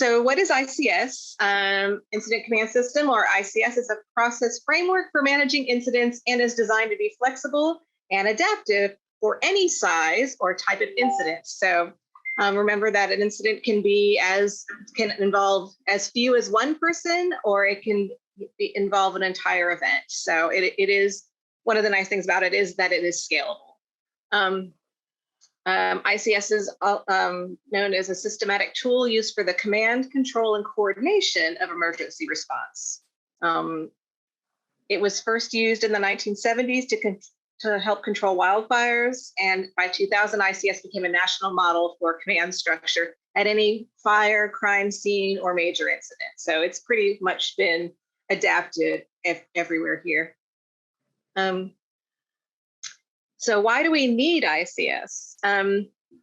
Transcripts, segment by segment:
So what is ICS? Incident Command System, or ICS, is a process framework for managing incidents and is designed to be flexible and adaptive for any size or type of incident. So remember that an incident can involve as few as one person, or it can involve an entire event. So it is, one of the nice things about it is that it is scalable. ICS is known as a systematic tool used for the command, control, and coordination of emergency response. It was first used in the 1970s to help control wildfires, and by 2000, ICS became a national model for command structure at any fire, crime scene, or major incident. So it's pretty much been adapted everywhere here. So why do we need ICS?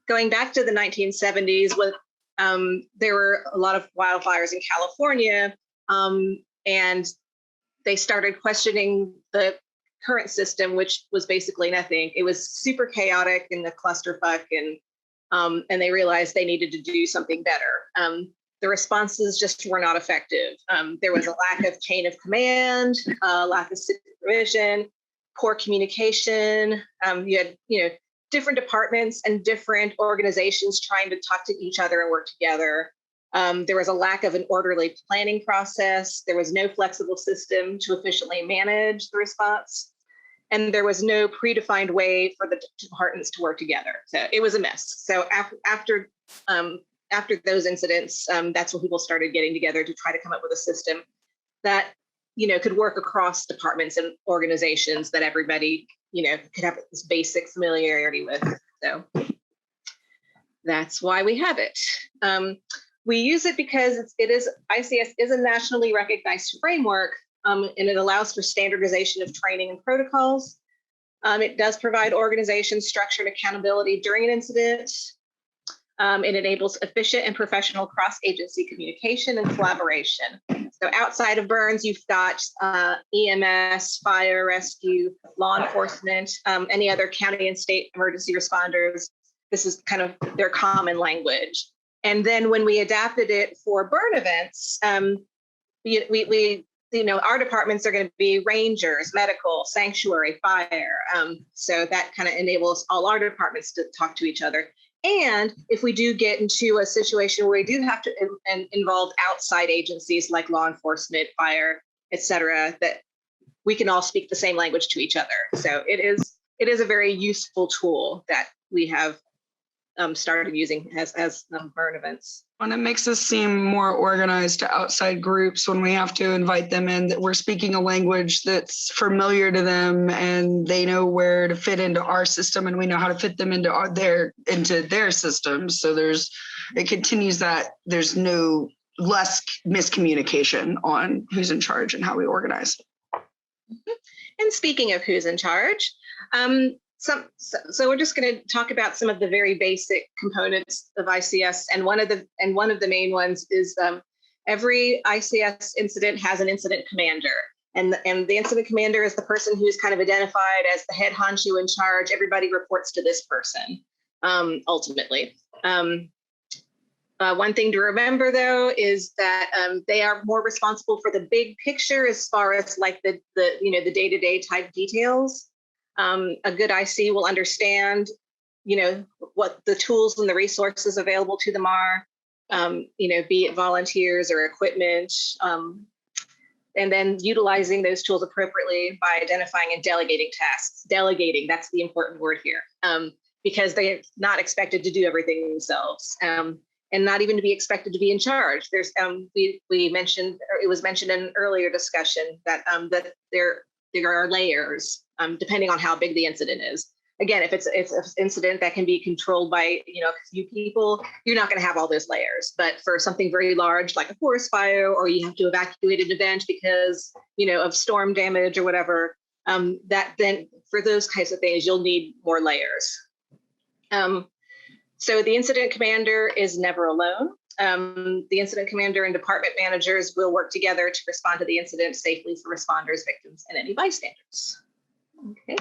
Going back to the 1970s, there were a lot of wildfires in California, and they started questioning the current system, which was basically nothing. It was super chaotic in the clusterfuck, and they realized they needed to do something better. The responses just were not effective. There was a lack of chain of command, lack of supervision, poor communication. You had, different departments and different organizations trying to talk to each other and work together. There was a lack of an orderly planning process. There was no flexible system to efficiently manage the response. And there was no predefined way for the departments to work together. So it was a mess. So after those incidents, that's when people started getting together to try to come up with a system that could work across departments and organizations that everybody, could have this basic familiarity with. So that's why we have it. We use it because ICS is a nationally recognized framework, and it allows for standardization of training and protocols. It does provide organization structure and accountability during an incident. It enables efficient and professional cross-agency communication and collaboration. So outside of burns, you've got EMS, fire, rescue, law enforcement, any other county and state emergency responders. This is kind of their common language. And then when we adapted it for burn events, our departments are going to be rangers, medical, sanctuary, fire. So that kind of enables all our departments to talk to each other. And if we do get into a situation where we do have to involve outside agencies like law enforcement, fire, et cetera, that we can all speak the same language to each other. So it is a very useful tool that we have started using as burn events. And it makes us seem more organized to outside groups when we have to invite them in, that we're speaking a language that's familiar to them and they know where to fit into our system and we know how to fit them into their systems. So it continues that there's no less miscommunication on who's in charge and how we organize. And speaking of who's in charge, so we're just going to talk about some of the very basic components of ICS, and one of the main ones is every ICS incident has an incident commander, and the incident commander is the person who's kind of identified as the head honcho in charge. Everybody reports to this person, ultimately. One thing to remember, though, is that they are more responsible for the big picture as far as like the day-to-day type details. A good IC will understand, what the tools and the resources available to them are, be it volunteers or equipment, and then utilizing those tools appropriately by identifying and delegating tasks. Delegating, that's the important word here, because they're not expected to do everything themselves, and not even to be expected to be in charge. There's we mentioned, or it was mentioned in an earlier discussion that there are layers, depending on how big the incident is. Again, if it's an incident that can be controlled by a few people, you're not going to have all those layers. But for something very large, like a forest fire, or you have to evacuate an event because of storm damage or whatever, that then for those kinds of things, you'll need more layers. So the incident commander is never alone. The incident commander and department managers will work together to respond to the incident safely for responders, victims, and any bystanders. Okay.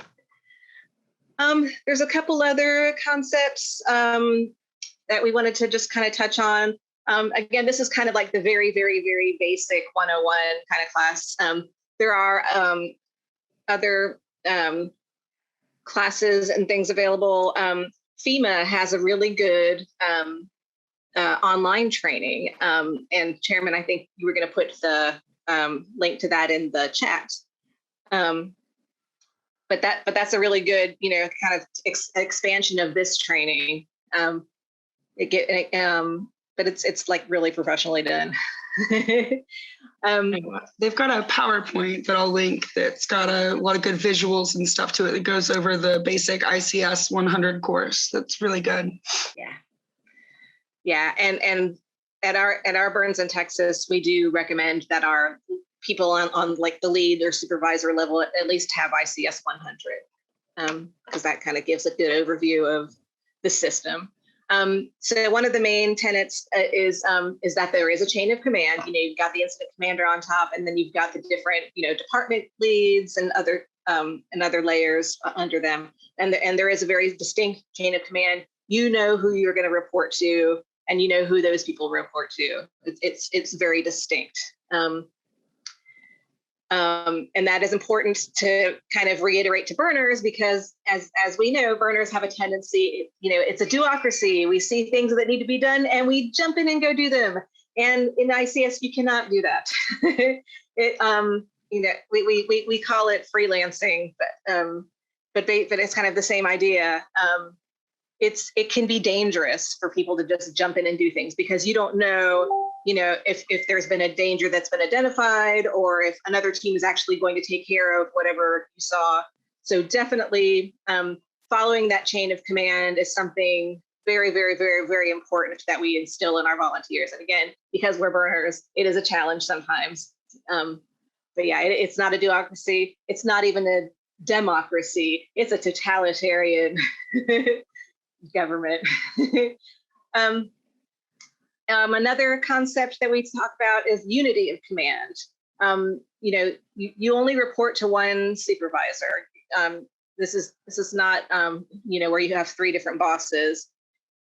There's a couple other concepts that we wanted to just kind of touch on. Again, this is kind of like the very, very, very basic 101 kind of class. There are other classes and things available. FEMA has a really good online training. And Chairman, I think you were going to put the link to that in the chat. But that's a really good, kind of expansion of this training. But it's like really professionally done. They've got a PowerPoint that I'll link that's got a lot of good visuals and stuff to it. That goes over the basic ICS 100 course. That's really good. Yeah, and at our Burns in Texas, we do recommend that our people on like the lead or supervisor level at least have ICS 100, because that kind of gives a good overview of the system. So one of the main tenets is that there is a chain of command. You've got the incident commander on top, and then you've got the different, department leads and other layers under them. And there is a very distinct chain of command. You know who you're going to report to, and you know who those people report to. It's very distinct. And that is important to kind of reiterate to burners, because as we know, burners have a tendency, it's a do-ocracy. We see things that need to be done and we jump in and go do them. And in ICS, you cannot do that. We call it freelancing, but it's kind of the same idea. It can be dangerous for people to just jump in and do things, because you don't know, if there's been a danger that's been identified, or if another team is actually going to take care of whatever you saw. So definitely following that chain of command is something very, very, very, very important that we instill in our volunteers. And again, because we're burners, it is a challenge sometimes. But yeah, it's not a do-ocracy. It's not even a democracy. It's a totalitarian government. Another concept that we talk about is unity of command. You only report to one supervisor. This is not where you have three different bosses.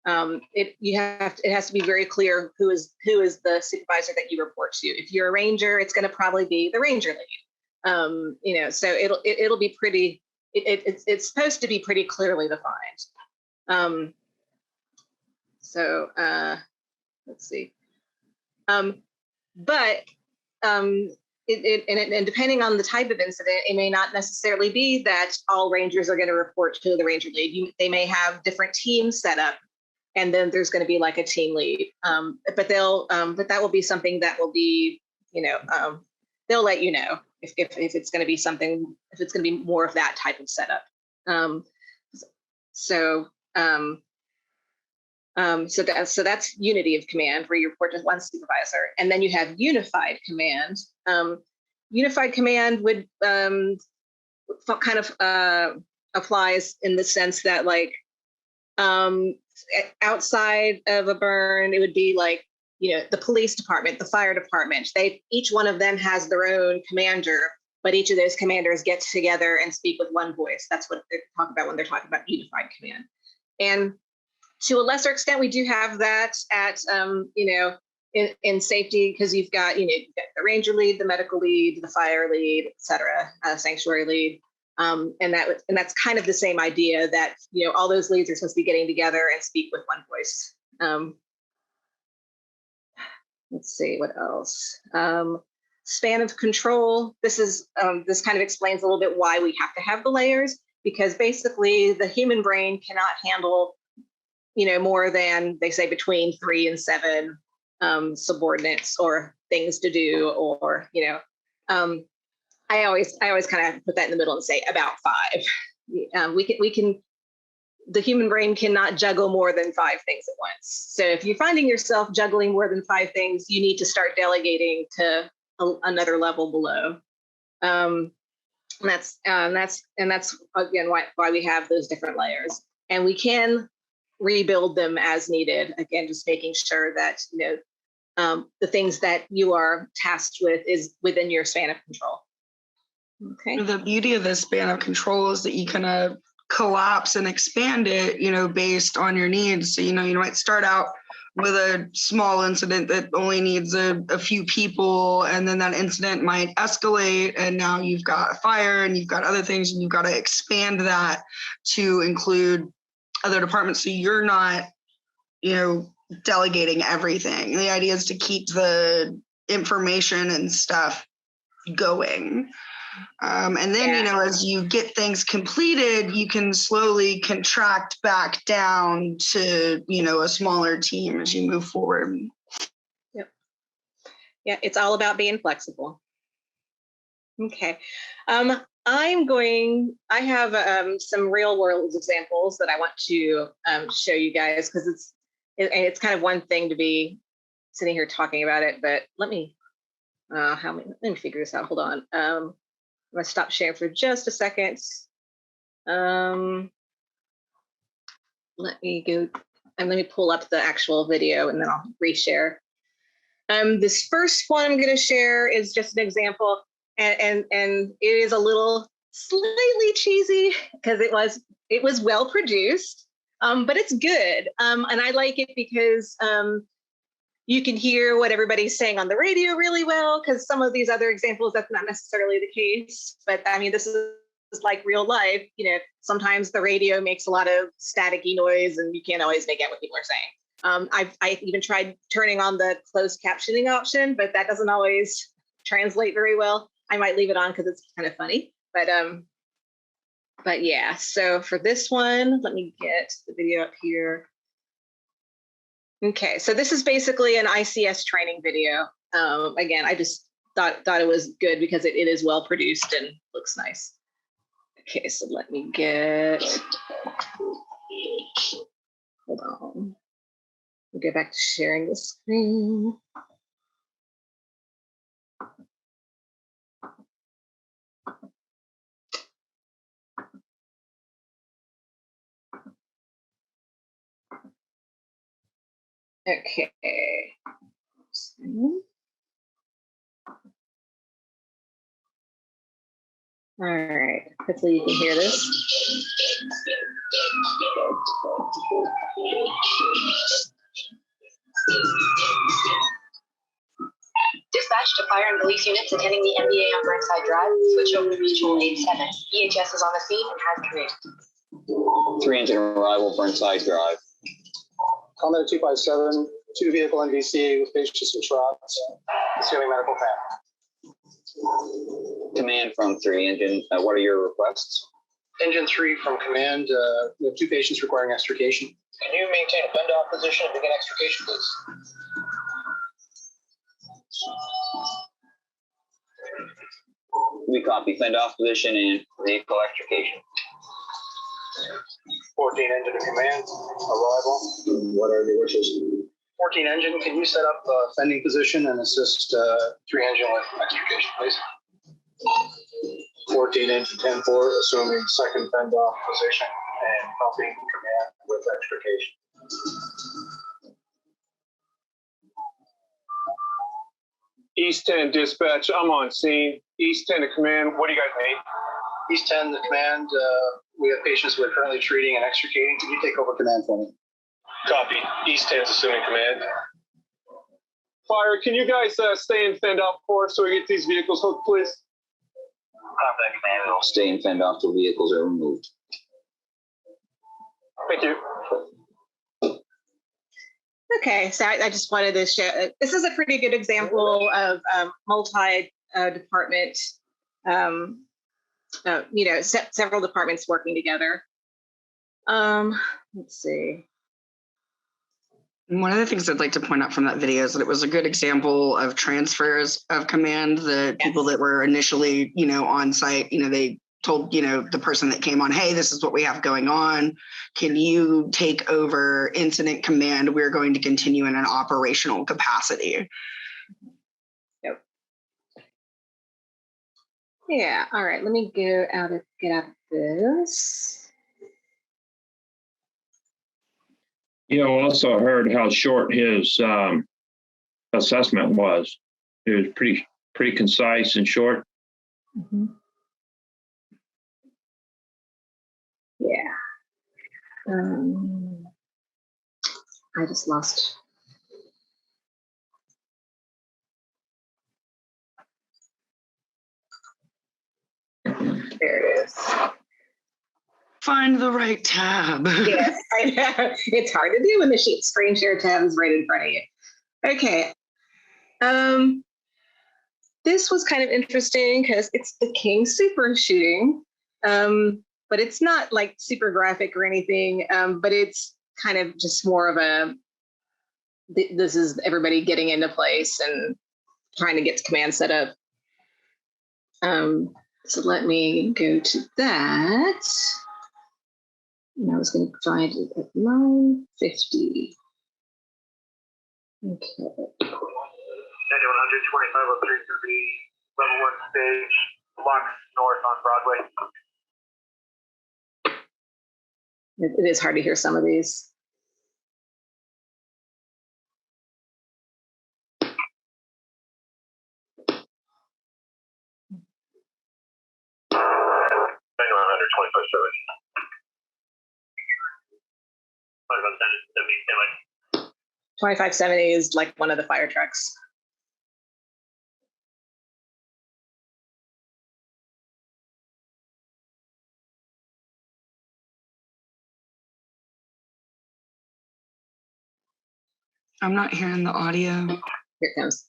It has to be very clear who is the supervisor that you report to. If you're a ranger, it's going to probably be the ranger lead. So it'll be pretty. It's supposed to be pretty clearly defined. Let's see. And depending on the type of incident, it may not necessarily be that all rangers are going to report to the ranger lead. They may have different teams set up, and then there's going to be like a team lead. But that will be something that will be, they'll let you know if it's going to be something, if it's going to be more of that type of setup. So that's unity of command, where you report to one supervisor, and then you have unified command. Unified command would kind of applies in the sense that, like, outside of a burn, it would be like, the police department, the fire department. Each one of them has their own commander, but each of those commanders get together and speak with one voice. That's what they talk about when they're talking about unified command. And to a lesser extent, we do have that at, in safety, because you've got the ranger lead, the medical lead, the fire lead, et cetera, sanctuary lead. And that's kind of the same idea that, all those leads are supposed to be getting together and speak with one voice. Let's see, what else? Span of control. This kind of explains a little bit why we have to have the layers, because basically the human brain cannot handle more than, they say, between 3 and 7 subordinates or things to do, or, I always kind of put that in the middle and say about 5. The human brain cannot juggle more than 5 things at once. So if you're finding yourself juggling more than 5 things, you need to start delegating to another level below. And that's again why we have those different layers, and we can rebuild them as needed. Again, just making sure that the things that you are tasked with is within your span of control. Okay. The beauty of this span of control is that you can collapse and expand it, based on your needs. So you might start out with a small incident that only needs a few people, and then that incident might escalate, and now you've got a fire and you've got other things, and you've got to expand that to include other departments, so you're not, delegating everything. The idea is to keep the information and stuff going. And then, as you get things completed, you can slowly contract back down to, a smaller team as you move forward. Yep. Yeah, it's all about being flexible. Okay. I have some real world examples that I want to show you guys, because it's kind of one thing to be sitting here talking about it, but let me figure this out. Hold on. I'm gonna stop sharing for just a second. Let me go and let me pull up the actual video and then I'll reshare. This first one I'm gonna share is just an example, and it is a little slightly cheesy because it was well produced, but it's good. And I like it because you can hear what everybody's saying on the radio really well, because some of these other examples, that's not necessarily the case. But I mean, this is like real life. Sometimes the radio makes a lot of staticky noise and you can't always make out what people are saying. I've even tried turning on the closed captioning option, but that doesn't always translate very well. I might leave it on because it's kind of funny. But yeah, so for this one, let me get the video up here. Okay, so this is basically an ICS training video. Again, I just thought it was good because it is well produced and looks nice. Okay, so let me hold on. We'll go back to sharing the screen. Okay. All right, hopefully you can hear this. Dispatch to fire and police units attending the NBA on Burnside Drive. Switch over to Mutual 87. EHS is on the scene and has command. 3 engine arrival, Burnside Drive. Combat 257, 2 vehicle NVC with patients and shots, assuming medical path. Command from 3 engine. What are your requests? Engine 3 from command, we have 2 patients requiring extrication. Can you maintain a fend-off position and begin extrication, please? We copy fend-off position and vehicle extrication. 14 engine to command, arrival. What are the wishes? 14 engine, can you set up fending position and assist 3 engine with extrication, please? 14 engine 10-4, assuming second fend-off position and helping command with extrication. East 10 dispatch, I'm on scene. East 10 to command, what do you guys need? East 10 to command, we have patients we're currently treating and extricating. Can you take over command for me? Copy. East 10's assuming command. Fire, can you guys stay in fend off course so we get these vehicles hooked, please? Contact command. I'll stay in fend off till vehicles are removed. Thank you. Okay, so I just wanted to show, this is a pretty good example of multi-department, several departments working together. Let's see. One of the things I'd like to point out from that video is that it was a good example of transfers of command. The people that were initially, on site, they told, the person that came on, hey, this is what we have going on. Can you take over incident command? We're going to continue in an operational capacity. Yep. Yeah, all right, let me get out of this. Also heard how short his assessment was. It was pretty concise and short. Mm-hmm. Yeah. I just lost There it is. Find the right tab. Yes, I know. It's hard to do when the screen share tab is right in front of you. Okay. This was kind of interesting because it's the King Super shooting, but it's not like super graphic or anything, but it's kind of just more of a, this is everybody getting into place and trying to get the command set up. So let me go to that. And I was going to find it at 9:50. Okay. 12503 level 1 stage, blocks north on Broadway. It is hard to hear some of these. Like 2570 is like one of the fire trucks. I'm not hearing the audio. Here it comes.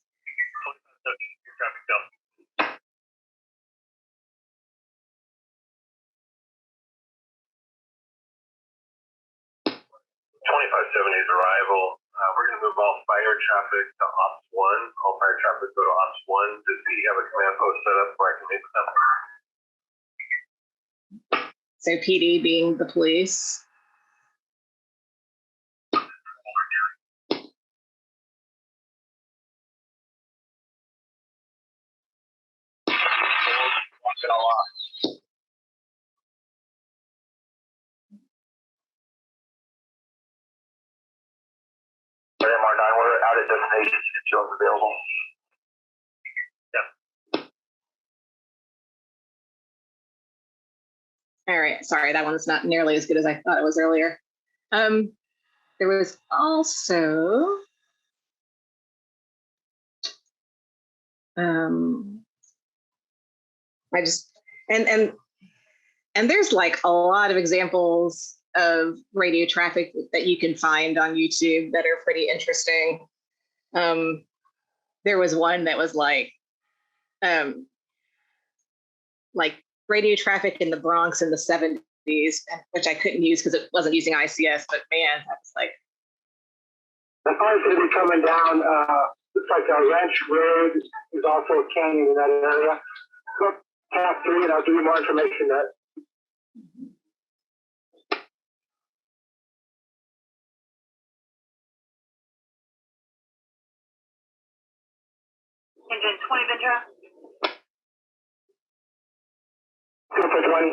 2570's arrival. We're going to move all fire traffic to Ops 1. All fire traffic go to Ops 1. Does PD have a command post set up where I can meet with them? So PD being the police. MR9, we're out at destination. Jones available. All right, sorry, that one's not nearly as good as I thought it was earlier. There was also I just and there's like a lot of examples of radio traffic that you can find on YouTube that are pretty interesting. There was one that was like radio traffic in the Bronx in the 70s, which I couldn't use because it wasn't using ICS, but man, that was like. The car's going to be coming down, looks like Ranch Road is also a canyon in that area. Look, path 3, and I'll give you more information there. Engine 20 Ventura. Super 20.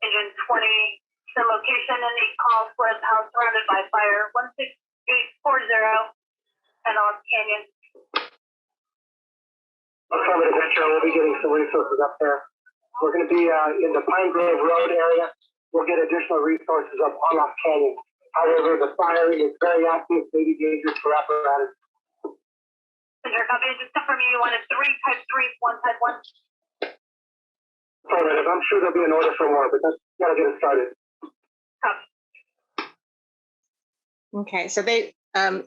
Engine 20, the location and the call for the house surrounded by fire, 16840 and on Canyon. Affirmative Ventura, we'll be getting some resources up there. We're going to be in the Pine Grove Road area. We'll get additional resources up on Lost Canyon. However, the fire is very active, may be dangerous for apparatus. Ventura, copy. Just confirm you wanted 3 type 3, 1 type 1. Affirmative. I'm sure there'll be an order for more, but that's got to get it started. Okay, so they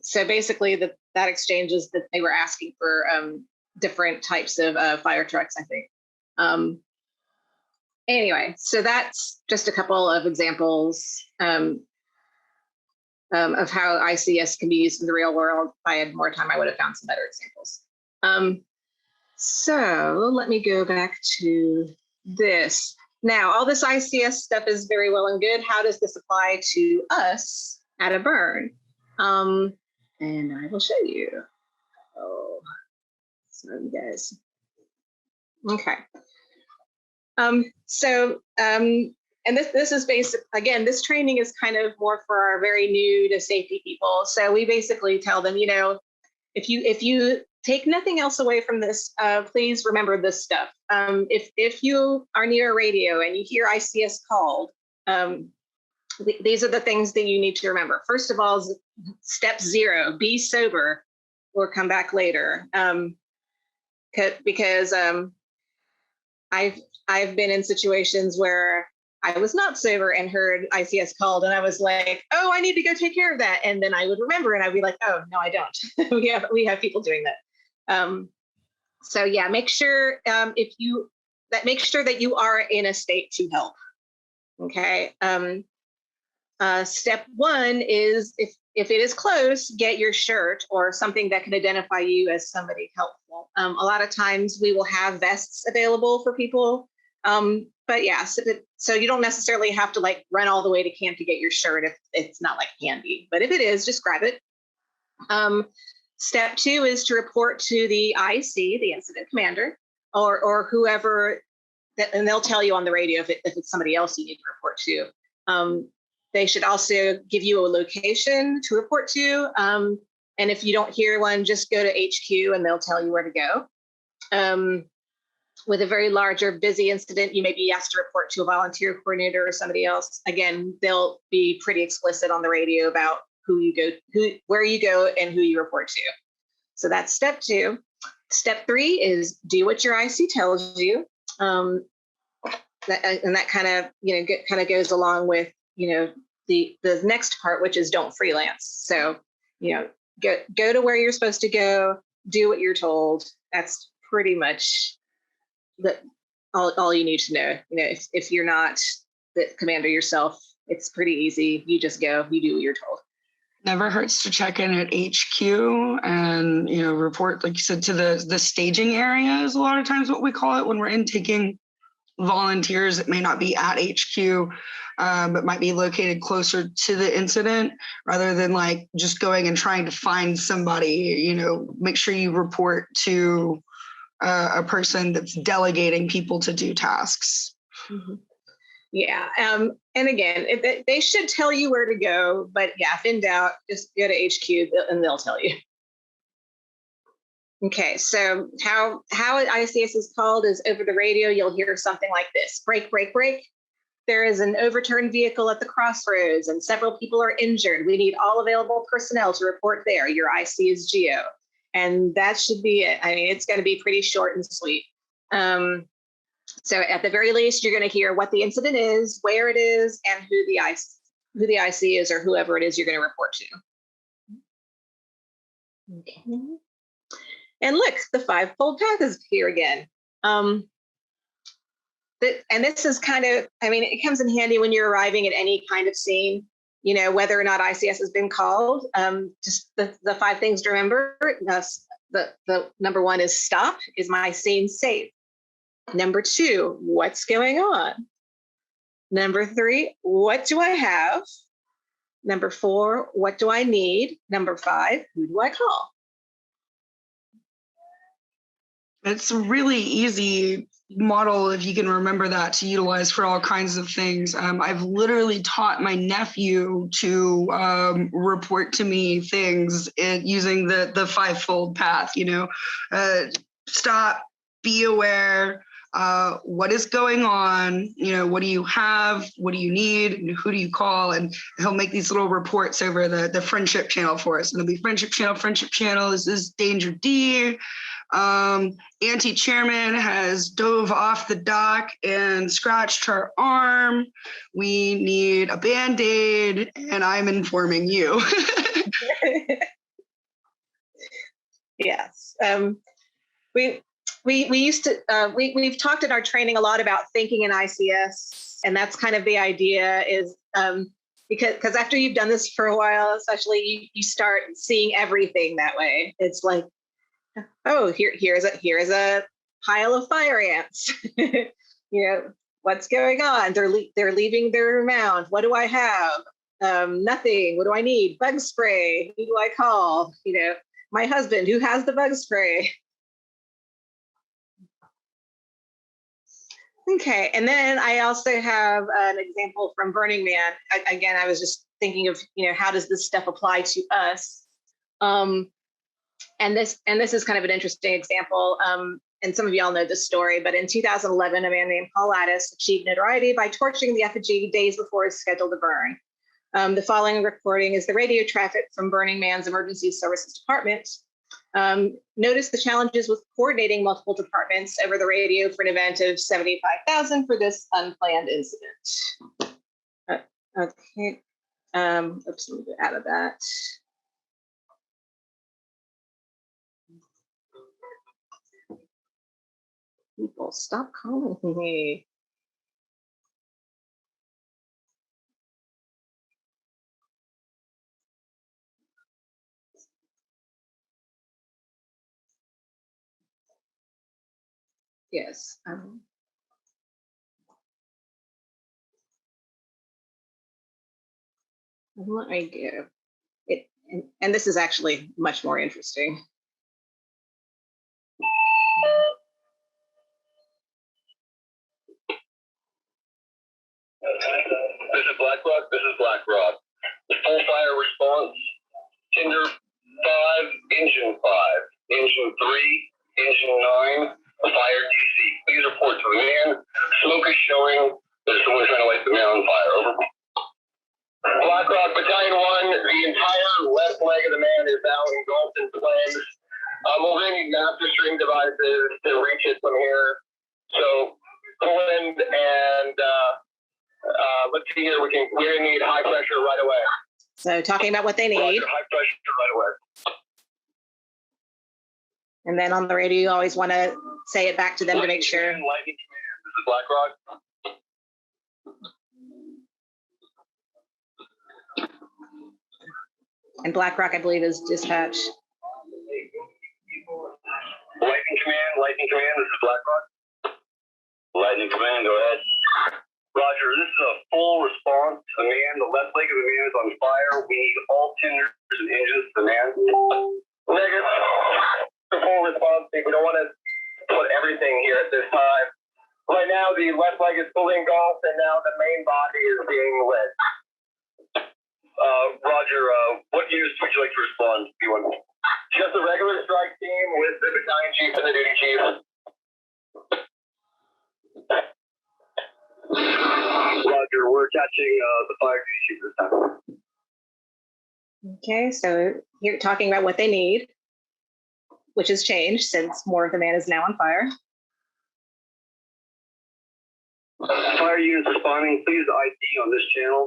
so basically that exchange is that they were asking for different types of fire trucks, I think. Anyway, so that's just a couple of examples of how ICS can be used in the real world. If I had more time, I would have found some better examples. So let me go back to this. Now, all this ICS stuff is very well and good. How does this apply to us at a burn? And I will show you. Oh, sorry, guys. Okay. And this is basic, again, this training is kind of more for our very new to safety people. So we basically tell them, you know, if you take nothing else away from this, please remember this stuff. If you are near a radio and you hear ICS called, these are the things that you need to remember. First of all, step 0, be sober or come back later. Because I've been in situations where I was not sober and heard ICS called, and I was like, oh, I need to go take care of that. And then I would remember, and I'd be like, oh, no, I don't. we have people doing that. So yeah, make sure make sure that you are in a state to help. Okay. Step one is if it is close, get your shirt or something that can identify you as somebody helpful. A lot of times we will have vests available for people. But yeah, so you don't necessarily have to like run all the way to camp to get your shirt if it's not like handy. But if it is, just grab it. Step two is to report to the IC, the incident commander, or whoever, and they'll tell you on the radio if it's somebody else you need to report to. They should also give you a location to report to. And if you don't hear one, just go to HQ and they'll tell you where to go. With a very large or busy incident, you may be asked to report to a volunteer coordinator or somebody else. Again, they'll be pretty explicit on the radio about where you go and who you report to. So that's step two. Step three is do what your IC tells you. And that kind of goes along with, the next part, which is don't freelance. So, go to where you're supposed to go, do what you're told. That's pretty much all you need to know. If you're not the commander yourself, it's pretty easy. You just go, you do what you're told. Never hurts to check in at HQ and, report, like you said, to the staging area is a lot of times what we call it when we're intaking volunteers. It may not be at HQ, but might be located closer to the incident rather than like just going and trying to find somebody. Make sure you report to a person that's delegating people to do tasks. Mm-hmm. Yeah. And again, they should tell you where to go, but yeah, if in doubt, just go to HQ and they'll tell you. Okay, so how ICS is called is over the radio. You'll hear something like this: break, break, break. There is an overturned vehicle at the crossroads and several people are injured. We need all available personnel to report there. Your IC is Geo. And that should be it. I mean, it's going to be pretty short and sweet. So at the very least, you're going to hear what the incident is, where it is, and who the IC is or whoever it is you're going to report to. Okay. And look, the five-fold path is here again. And this is it comes in handy when you're arriving at any kind of scene, whether or not ICS has been called. Just the five things to remember. The number one is stop. Is my scene safe? Number two, what's going on? Number three, what do I have? Number four, what do I need? Number five, who do I call? It's a really easy model, if you can remember that, to utilize for all kinds of things. I've literally taught my nephew to report to me things using the five-fold path, stop, be aware, what is going on, what do you have, what do you need, and who do you call? And he'll make these little reports over the friendship channel for us. And it'll be friendship channel, this is danger D. Auntie Chairman has dove off the dock and scratched her arm. We need a Band-Aid, and I'm informing you. Yes. We used to, we've talked in our training a lot about thinking in ICS, and that's kind of the idea is because after you've done this for a while, especially you start seeing everything that way. It's like, oh, here's a pile of fire ants. What's going on? They're leaving their mound. What do I have? Nothing. What do I need? Bug spray. Who do I call? My husband, who has the bug spray. Okay, and then I also have an example from Burning Man. Again, I was just thinking of, how does this stuff apply to us? And this is kind of an interesting example. And some of y'all know this story, but in 2011, a man named Paul Addis achieved notoriety by torching the effigy days before it's scheduled to burn. The following recording is the radio traffic from Burning Man's Emergency Services Department. Notice the challenges with coordinating multiple departments over the radio for an event of 75,000 for this unplanned incident. Okay. Oops, let me get out of that. People, stop calling me. Yes. Let me give it, and this is actually much more interesting. This is BlackRock. This is BlackRock. Full fire response. Tinder 5, engine 5, engine 3, engine 9, fire DC. Please report to the man. Smoke is showing. There's someone trying to light the man on fire. Over. BlackRock Battalion 1, the entire left leg of the man is now engulfed in flames. We're going to need master stream devices to reach it from here. So pull in and let's see here. We're going to need high pressure right away. So talking about what they need. Roger, high pressure right away. And then on the radio, you always want to say it back to them to make sure. Lightning command. This is BlackRock. And BlackRock, I believe, is dispatch. Lightning command. This is BlackRock. Lightning command, go ahead. Roger, this is a full response. The man, the left leg of the man is on fire. We need all tenders and engines to the man. Negative. The full response. We don't want to put everything here at this time. Right now, the left leg is fully engulfed, and now the main body is being lit. Roger, what units would you like to respond? Just a regular strike team with the battalion chief and the duty chief. Roger, we're catching the fire duty chief this time. Okay, so you're talking about what they need, which has changed since more of the man is now on fire. Fire units responding, please ID on this channel.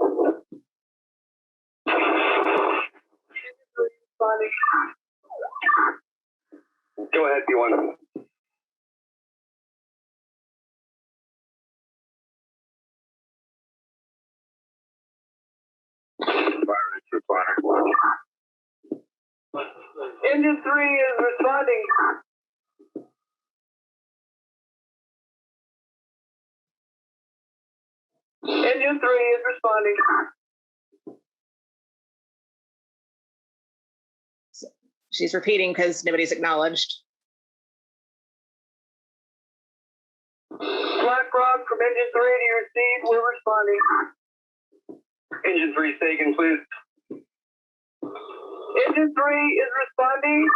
Go ahead, B1. Engine 3 is responding. Engine 3 is responding. She's repeating because nobody's acknowledged. BlackRock from Engine 3 to your seat. We're responding. Engine 3 taken, please. Engine 3 is responding.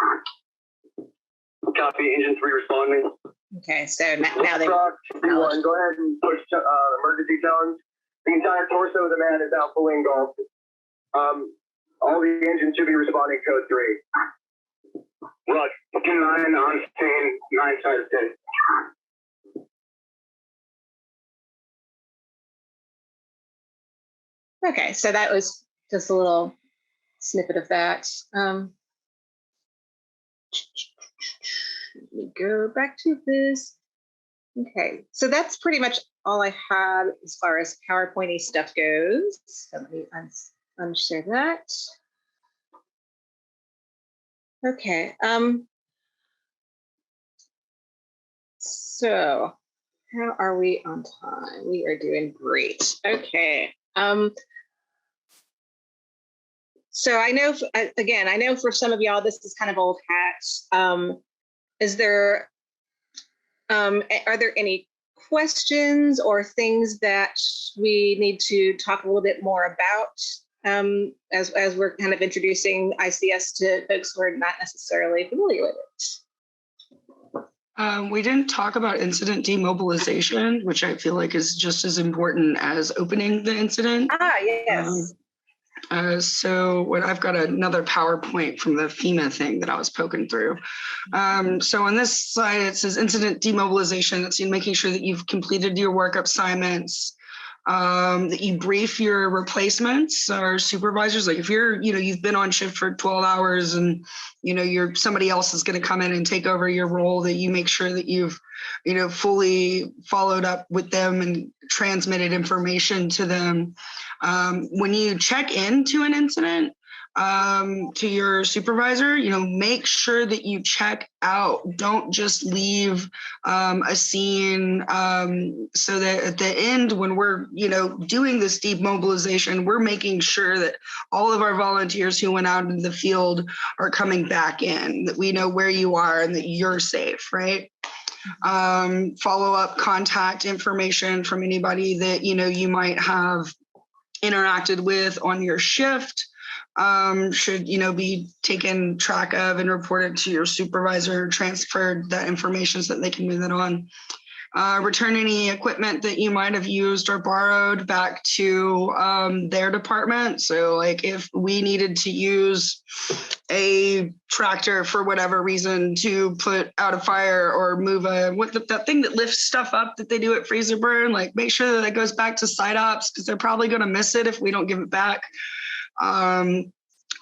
Copy, Engine 3 responding. Okay, so now they. BlackRock, B1, go ahead and push emergency challenge. The entire torso of the man is now fully engulfed. All the engines should be responding code 3. Roger. 9 on scene, 9 times 10. Okay, so that was just a little snippet of that. Let me go back to this. Okay, so that's pretty much all I had as far as PowerPointy stuff goes. So let me unshare that. Okay. So how are we on time? We are doing great. Okay. So I know, again, I know for some of y'all, this is kind of old hat. Is there, are there any questions or things that we need to talk a little bit more about as we're kind of introducing ICS to folks who are not necessarily familiar with it? We didn't talk about incident demobilization, which I feel like is just as important as opening the incident. Ah, yes. So what I've got another PowerPoint from the FEMA thing that I was poking through. So on this slide, it says incident demobilization. That's you making sure that you've completed your work assignments, that you brief your replacements or supervisors. Like if you've been on shift for 12 hours and, somebody else is going to come in and take over your role, that you make sure that you've, fully followed up with them and transmitted information to them. When you check into an incident, to your supervisor, make sure that you check out. Don't just leave a scene, so that at the end, when we're, doing this demobilization, we're making sure that all of our volunteers who went out into the field are coming back in, that we know where you are and that you're safe, right? Follow-up contact information from anybody that, you might have interacted with on your shift. Should be taken track of and reported to your supervisor, transferred that information so that they can move it on. Return any equipment that you might have used or borrowed back to their department. So like if we needed to use a tractor for whatever reason to put out a fire or move that thing that lifts stuff up that they do at Freezer Burn, like make sure that it goes back to site ops because they're probably going to miss it if we don't give it back.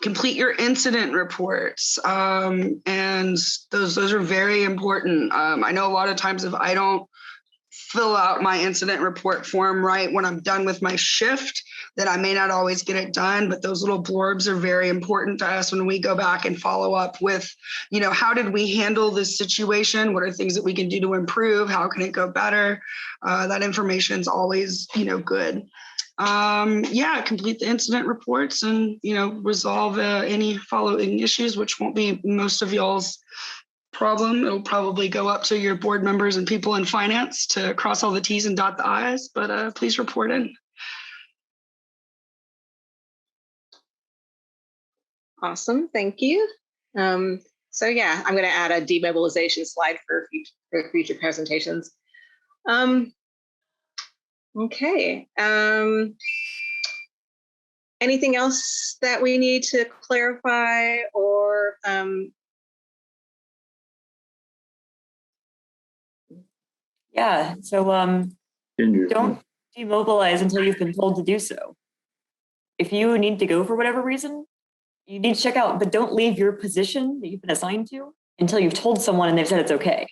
Complete your incident reports, and those are very important. I know a lot of times if I don't fill out my incident report form right when I'm done with my shift, that I may not always get it done, but those little blurbs are very important to us when we go back and follow up with, how did we handle this situation? What are things that we can do to improve? How can it go better? That information is always, good. Complete the incident reports and, resolve any following issues, which won't be most of y'all's problem. It'll probably go up to your board members and people in finance to cross all the T's and dot the I's, but please report in. Awesome, thank you. So yeah, I'm going to add a demobilization slide for future presentations. Okay. Anything else that we need to clarify or Yeah, so don't demobilize until you've been told to do so. If you need to go for whatever reason, you need to check out, but don't leave your position that you've been assigned to until you've told someone and they've said it's okay.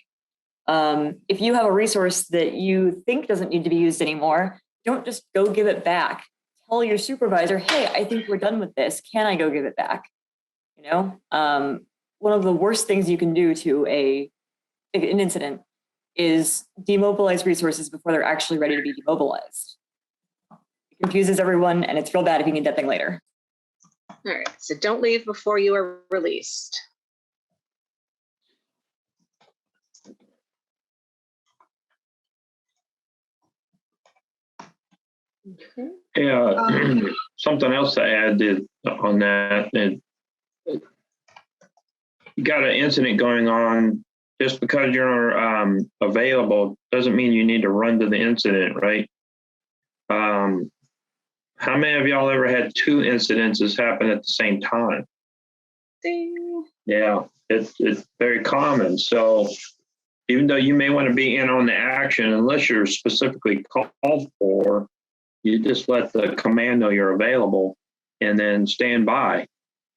If you have a resource that you think doesn't need to be used anymore, don't just go give it back. Tell your supervisor, hey, I think we're done with this. Can I go give it back? One of the worst things you can do to an incident is demobilize resources before they're actually ready to be demobilized. It confuses everyone, and it's real bad if you need that thing later. All right, so don't leave before you are released. Okay. Yeah, something else to add on that. You got an incident going on. Just because you're available doesn't mean you need to run to the incident, right? How many of y'all ever had two incidences happen at the same time? Ding. Yeah, it's very common. So even though you may want to be in on the action, unless you're specifically called for, you just let the command know you're available and then stand by.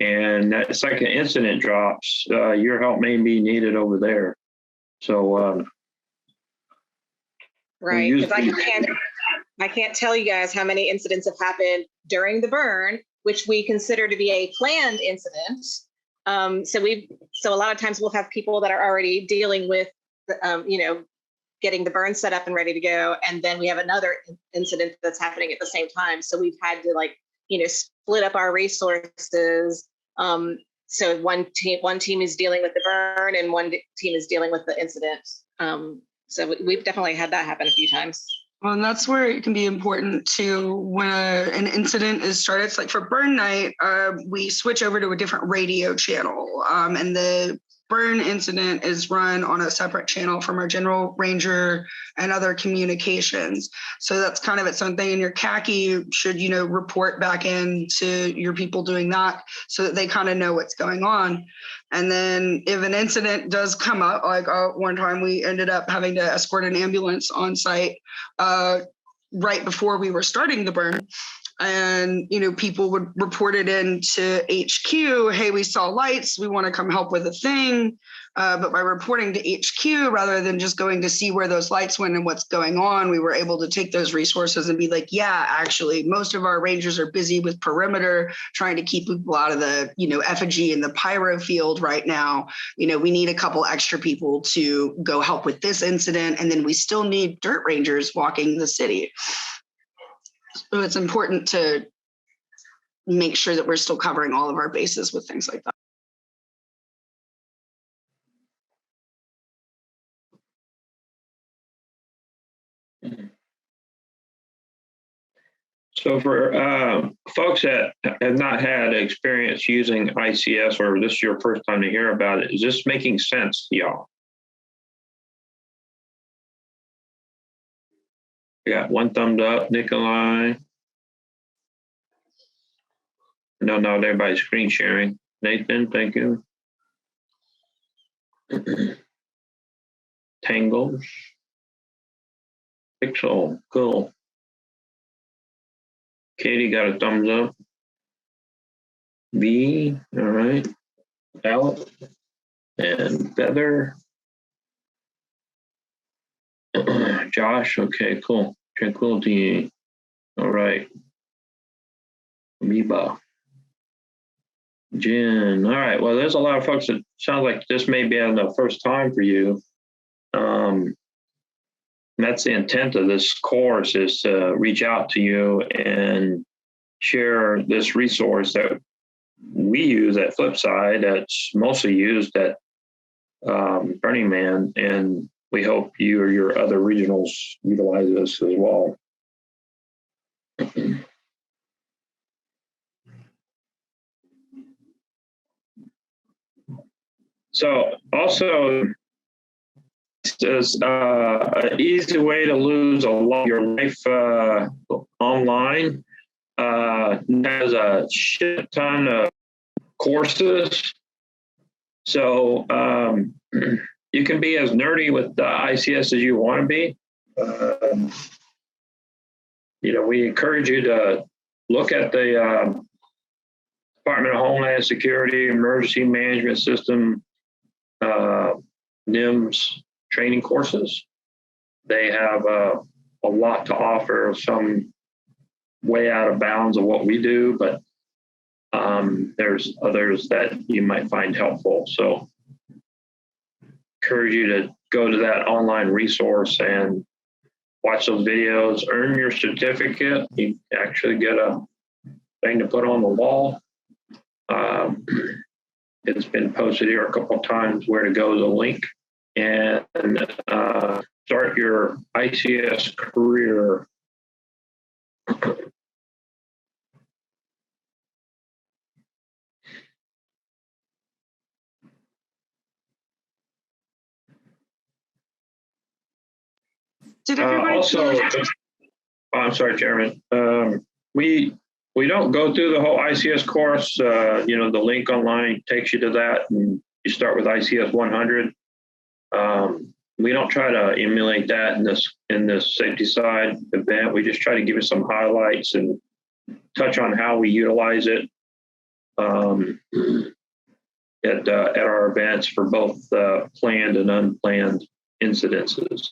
And that second incident drops, your help may be needed over there. So, right, because I can't tell you guys how many incidents have happened during the burn, which we consider to be a planned incident. So a lot of times we'll have people that are already dealing with, getting the burn set up and ready to go, and then we have another incident that's happening at the same time. So we've had to split up our resources. So one team is dealing with the burn and one team is dealing with the incident. So we've definitely had that happen a few times. Well, and that's where it can be important to when an incident is started. It's like for burn night, we switch over to a different radio channel, and the burn incident is run on a separate channel from our general ranger and other communications. So that's kind of its own thing. And your khaki should, report back in to your people doing that so that they kind of know what's going on. And then if an incident does come up, like one time we ended up having to escort an ambulance on site right before we were starting the burn. And, people would report it into HQ. Hey, we saw lights. We want to come help with a thing. But by reporting to HQ, rather than just going to see where those lights went and what's going on, we were able to take those resources and be like, yeah, actually, most of our rangers are busy with perimeter, trying to keep people out of the, effigy in the pyro field right now. We need a couple extra people to go help with this incident. And then we still need dirt rangers walking the city. So it's important to make sure that we're still covering all of our bases with things like that. So for folks that have not had experience using ICS, or this is your first time to hear about it, is this making sense to y'all? I got one thumbs up, Nikolai. No, not everybody's screen sharing. Nathan, thank you. Tangles. Pixel, cool. Katie got a thumbs up. B, all right. Alex and Feather. Josh, okay, cool. Tranquility, all right. Amoeba. Jen, all right. Well, there's a lot of folks that sound like this may be the first time for you. That's the intent of this course, is to reach out to you and share this resource that we use at Flipside, that's mostly used at Burning Man, and we hope you or your other regionals utilize this as well. So also, is an easy way to lose a lot of your life online. Has a shit ton of courses. So you can be as nerdy with the ICS as you want to be. We encourage you to look at the Department of Homeland Security Emergency Management System NIMS training courses. They have a lot to offer, some way out of bounds of what we do, but there's others that you might find helpful. So encourage you to go to that online resource and watch those videos, earn your certificate. You actually get a thing to put on the wall. It's been posted here a couple of times where to go, the link, and start your ICS career. Did everybody I'm sorry, Chairman. We don't go through the whole ICS course. The link online takes you to that, and you start with ICS 100. We don't try to emulate that in this safety side event. We just try to give you some highlights and touch on how we utilize it at our events for both planned and unplanned incidences.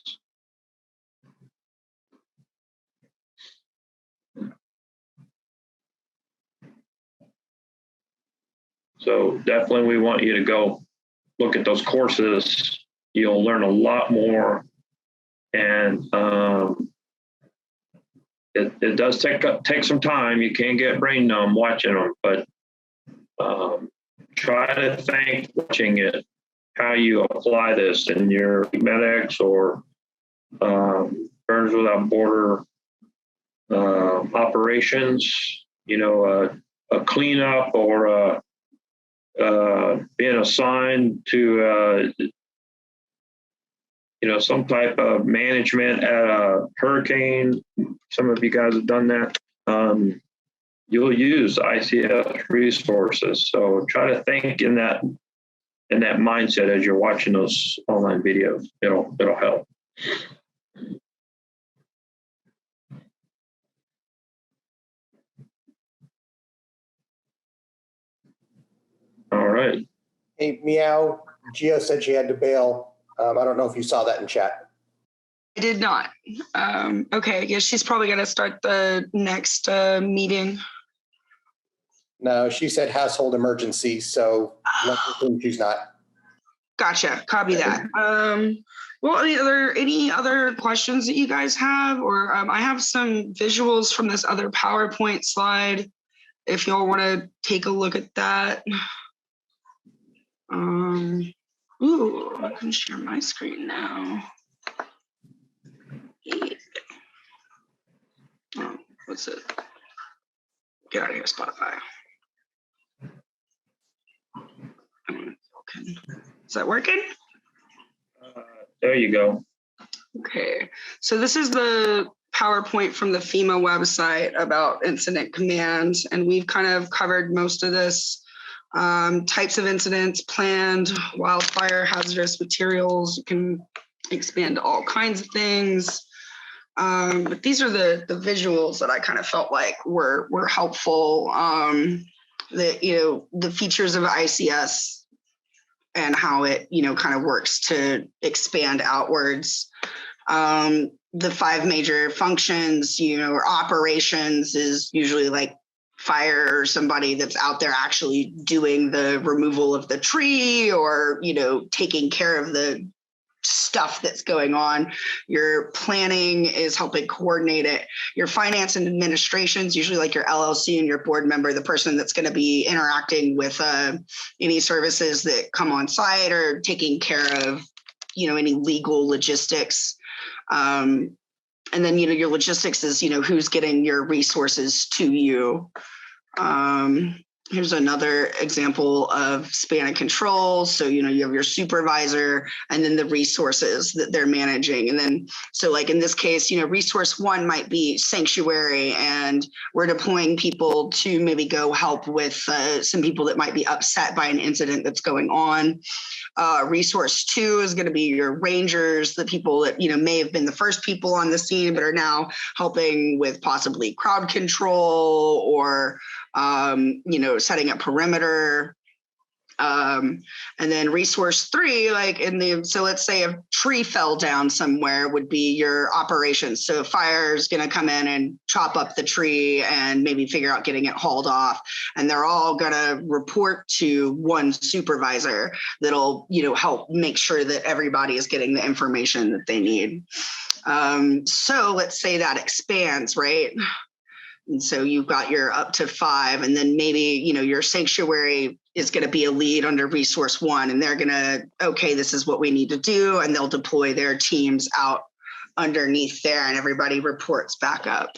So definitely we want you to go look at those courses. You'll learn a lot more, and it does take some time. You can't get brain numb watching them, but try to think watching it how you apply this in your medics or Burns Without Border operations. A cleanup or being assigned to, some type of management at a hurricane. Some of you guys have done that. You'll use ICS resources. So try to think in that mindset as you're watching those online videos. It'll help. All right. Hey, Meow, Geo said she had to bail. I don't know if you saw that in chat. I did not. Okay, I guess she's probably going to start the next meeting. No, she said household emergency, so let's assume she's not. Gotcha. Copy that. Well, are there any other questions that you guys have? Or I have some visuals from this other PowerPoint slide, if y'all want to take a look at that. Ooh, I can share my screen now. Yeah. Oh, what's it? Get out of here, Spotify. Okay. Is that working? There you go. Okay, so this is the PowerPoint from the FEMA website about incident commands, and we've kind of covered most of this. Types of incidents, planned, wildfire, hazardous materials. You can expand to all kinds of things. But these are the visuals that I kind of felt like were helpful. The features of ICS and how it, kind of works to expand outwards. The 5 major functions, or operations is usually like fire or somebody that's out there actually doing the removal of the tree or, taking care of the stuff that's going on. Your planning is helping coordinate it. Your finance and administration is usually like your LLC and your board member, the person that's going to be interacting with any services that come on site or taking care of, any legal logistics. And then, your logistics is, who's getting your resources to you. Here's another example of span of control. So, you have your supervisor and then the resources that they're managing. And then, so like in this case, resource 1 might be sanctuary, and we're deploying people to maybe go help with some people that might be upset by an incident that's going on. Resource 2 is going to be your rangers, the people that, may have been the first people on the scene, but are now helping with possibly crowd control or, setting up perimeter. And then resource 3, so let's say a tree fell down somewhere would be your operations. So fire is going to come in and chop up the tree and maybe figure out getting it hauled off. And they're all going to report to one supervisor that'll, help make sure that everybody is getting the information that they need. So let's say that expands, right? And so you've got your up to 5, and then maybe, your sanctuary is going to be a lead under resource 1, and they're going to, okay, this is what we need to do. And they'll deploy their teams out underneath there and everybody reports back up.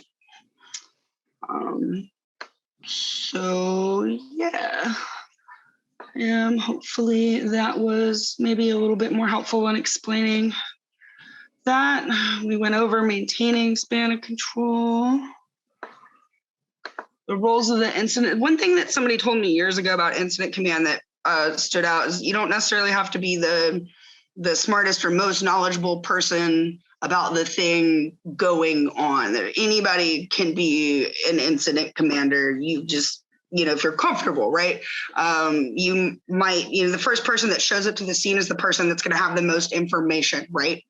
So yeah, hopefully that was maybe a little bit more helpful in explaining that. We went over maintaining span of control. The roles of the incident. One thing that somebody told me years ago about incident command that stood out is you don't necessarily have to be the smartest or most knowledgeable person about the thing going on. Anybody can be an incident commander. You just, if you're comfortable, right? You might, the first person that shows up to the scene is the person that's going to have the most information, right?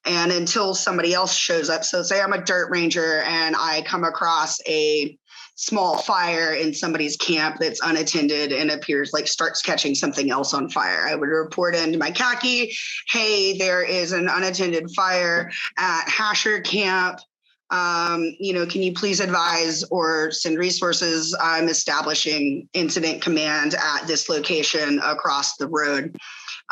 And until somebody else shows up. So say I'm a dirt ranger and I come across a small fire in somebody's camp that's unattended and appears starts catching something else on fire. I would report into my khaki, hey, there is an unattended fire at Hasher Camp. Can you please advise or send resources? I'm establishing incident command at this location across the road.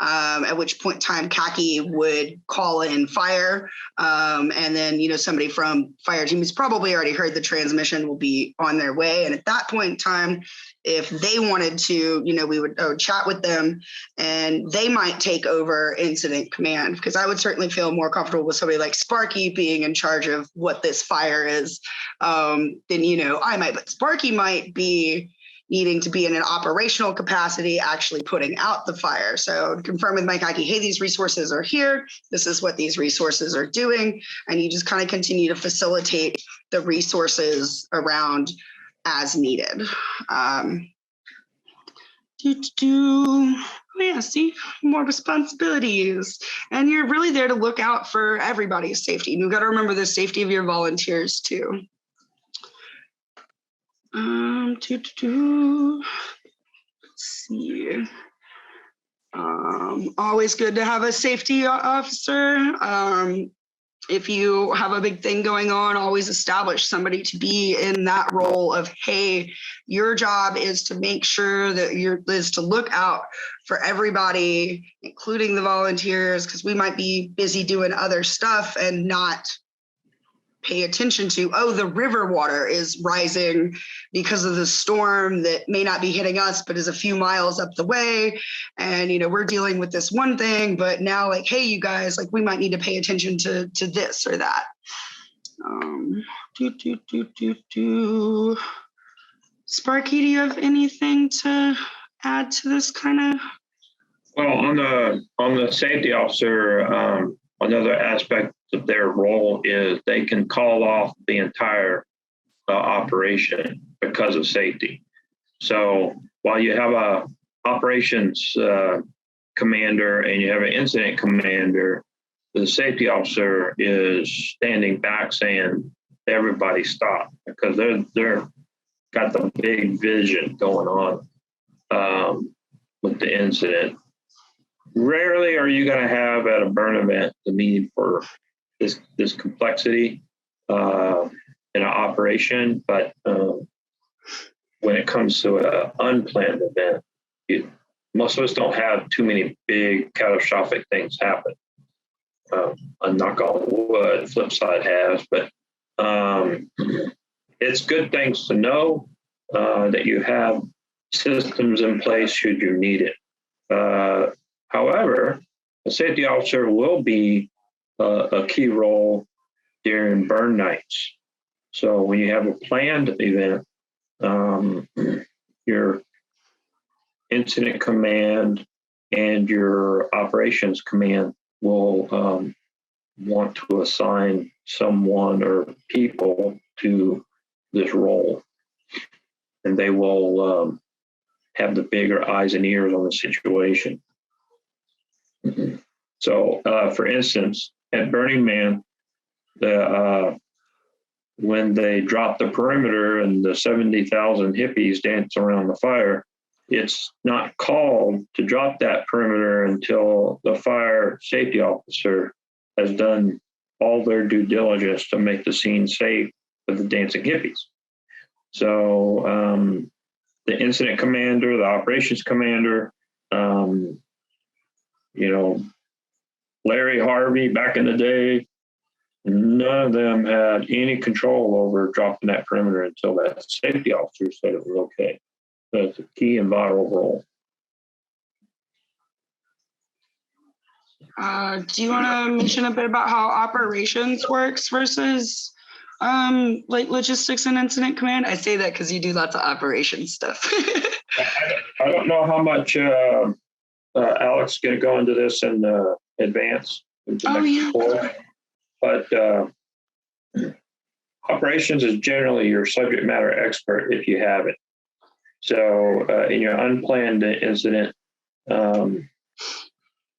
at which point in time khaki would call in fire. And then, somebody from fire team has probably already heard the transmission, will be on their way. And at that point in time, if they wanted to, we would chat with them and they might take over incident command, because I would certainly feel more comfortable with somebody like Sparky being in charge of what this fire is than, I might. But Sparky might be needing to be in an operational capacity, actually putting out the fire. So confirm with Mike Aki, hey, these resources are here. This is what these resources are doing. And you just kind of continue to facilitate the resources around as needed. Oh yeah, see, more responsibilities. And you're really there to look out for everybody's safety. And you've got to remember the safety of your volunteers too. Let's see. Always good to have a safety officer. If you have a big thing going on, always establish somebody to be in that role of, hey, your job is to make sure that is to look out for everybody, including the volunteers, because we might be busy doing other stuff and not pay attention to, the river water is rising because of the storm that may not be hitting us, but is a few miles up the way. And, we're dealing with this one thing, but now hey, you guys, we might need to pay attention to this or that. Sparky, do you have anything to add to this kind of? Well, on the safety officer, another aspect of their role is they can call off the entire operation because of safety. So while you have a operations commander and you have an incident commander, the safety officer is standing back saying, everybody stop, because they're got the big vision going on with the incident. Rarely are you going to have at a burn event the need for this complexity in an operation, but when it comes to an unplanned event, most of us don't have too many big catastrophic things happen. A knock on wood, flip side has, but it's good things to know that you have systems in place should you need it. However, a safety officer will be a key role during burn nights. So when you have a planned event, your incident command and your operations command will want to assign someone or people to this role. And they will have the bigger eyes and ears on the situation. So, for instance, at Burning Man, when they drop the perimeter and the 70,000 hippies dance around the fire, it's not called to drop that perimeter until the fire safety officer has done all their due diligence to make the scene safe for the dancing hippies. So the incident commander, the operations commander, Larry Harvey back in the day, none of them had any control over dropping that perimeter until that safety officer said it was okay. So it's a key and vital role. Do you want to mention a bit about how operations works versus logistics and incident command? I say that because you do lots of operations stuff. I don't know how much Alex is going to go into this in advance. But operations is generally your subject matter expert if you have it. So in your unplanned incident,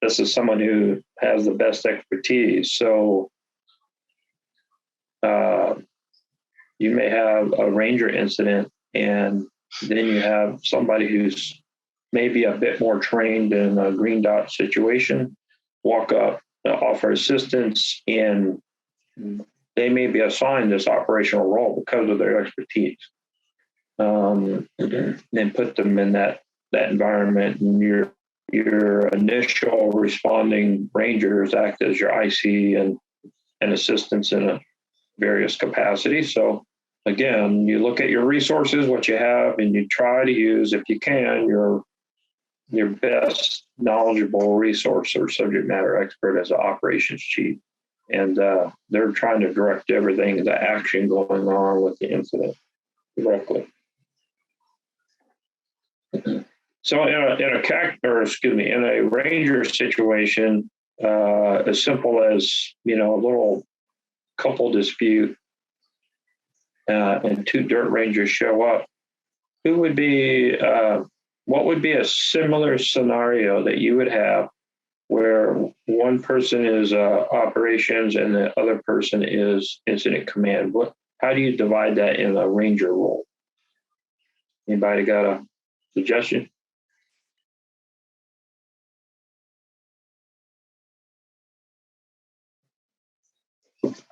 this is someone who has the best expertise. So you may have a ranger incident, and then you have somebody who's maybe a bit more trained in a green dot situation, walk up, offer assistance, and they may be assigned this operational role because of their expertise. Then put them in that environment, and you're your initial responding rangers act as your IC and assistants in a various capacities. So again, you look at your resources, what you have, and you try to use, if you can, your best knowledgeable resource or subject matter expert as an operations chief. And they're trying to direct everything into action going on with the incident directly. So in a ranger situation, as simple as, a little couple dispute and two dirt rangers show up, what would be a similar scenario that you would have where one person is operations and the other person is incident command? How do you divide that in a ranger role? Anybody got a suggestion?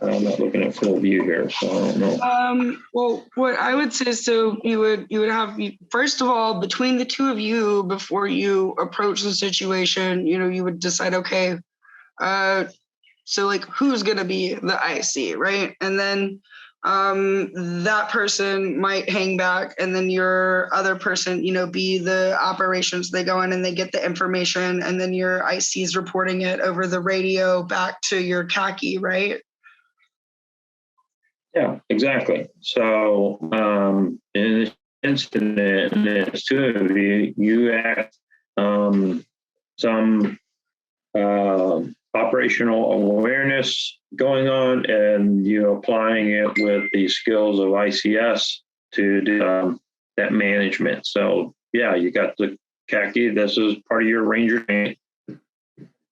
I'm not looking at full view here, so I don't know. Well, what I would say is, so you would have, first of all, between the two of you, before you approach the situation, you would decide, okay, so like who's gonna be the IC, right? And then that person might hang back, and then your other person, be the operations. They go in and they get the information, and then your IC is reporting it over the radio back to your khaki, right? Yeah, exactly. So in this incident, and there's two of you, you act some operational awareness going on, and you applying it with the skills of ICS to do that management. So yeah, you got the khaki. This is part of your ranger.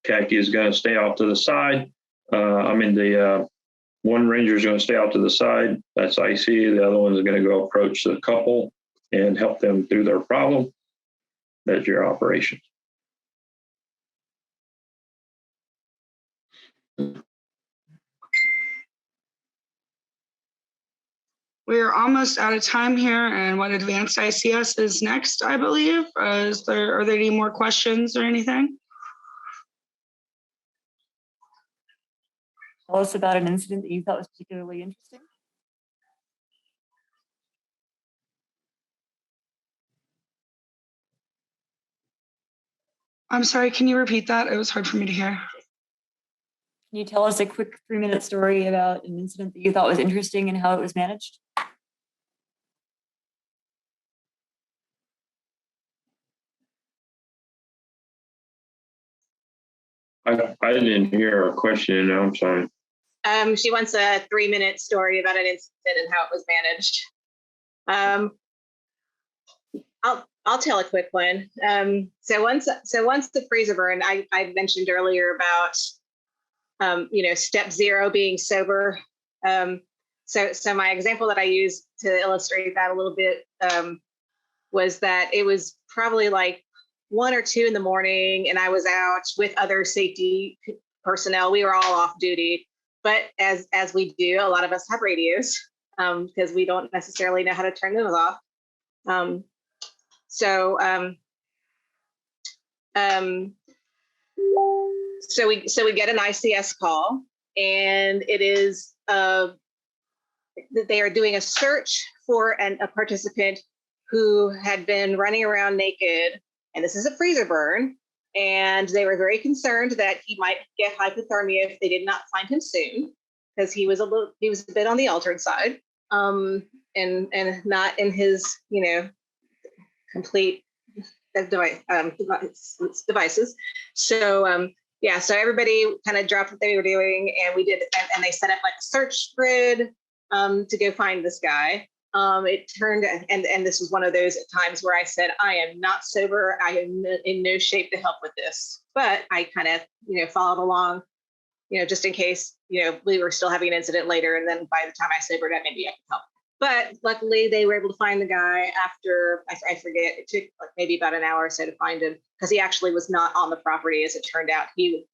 Khaki is going to stay off to the side. One ranger is going to stay out to the side. That's IC. The other one is going to go approach the couple and help them through their problem. That's your operation. We're almost out of time here, and what advanced ICS is next, I believe. Are there any more questions or anything? Tell us about an incident that you thought was particularly interesting. I'm sorry, can you repeat that? It was hard for me to hear. Can you tell us a quick 3-minute story about an incident that you thought was interesting and how it was managed? I didn't hear a question. I'm sorry. She wants a 3-minute story about an incident and how it was managed. I'll tell a quick one. So once the freezer burn, I mentioned earlier about step 0 being sober. So my example that I used to illustrate that a little bit was that it was probably like 1 or 2 in the morning, and I was out with other safety personnel. We were all off duty, but as we do, a lot of us have radios because we don't necessarily know how to turn those off. So we get an ICS call, and it is they are doing a search for a participant who had been running around naked, and this is a freezer burn, and they were very concerned that he might get hypothermia if they did not find him soon, because he was a bit on the altered side, and not in his complete devices. So so everybody kind of dropped what they were doing, and we did, and they set up like a search grid to go find this guy. It turned, and this was one of those times where I said, I am not sober. I am in no shape to help with this, but I kind of, followed along, just in case, we were still having an incident later. And then by the time I sobered up, maybe I could help. But luckily they were able to find the guy after, I forget, it took like maybe about an hour or so to find him, because he actually was not on the property. As it turned out, he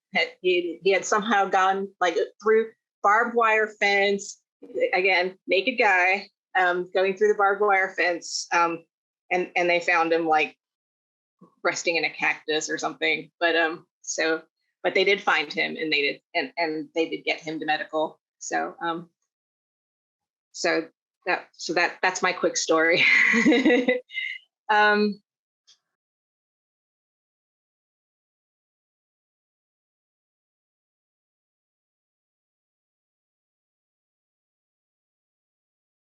had somehow gone like through barbed wire fence, again, naked guy, going through the barbed wire fence, and they found him like resting in a cactus or something. But but they did find him, and they did get him to medical. So that's my quick story.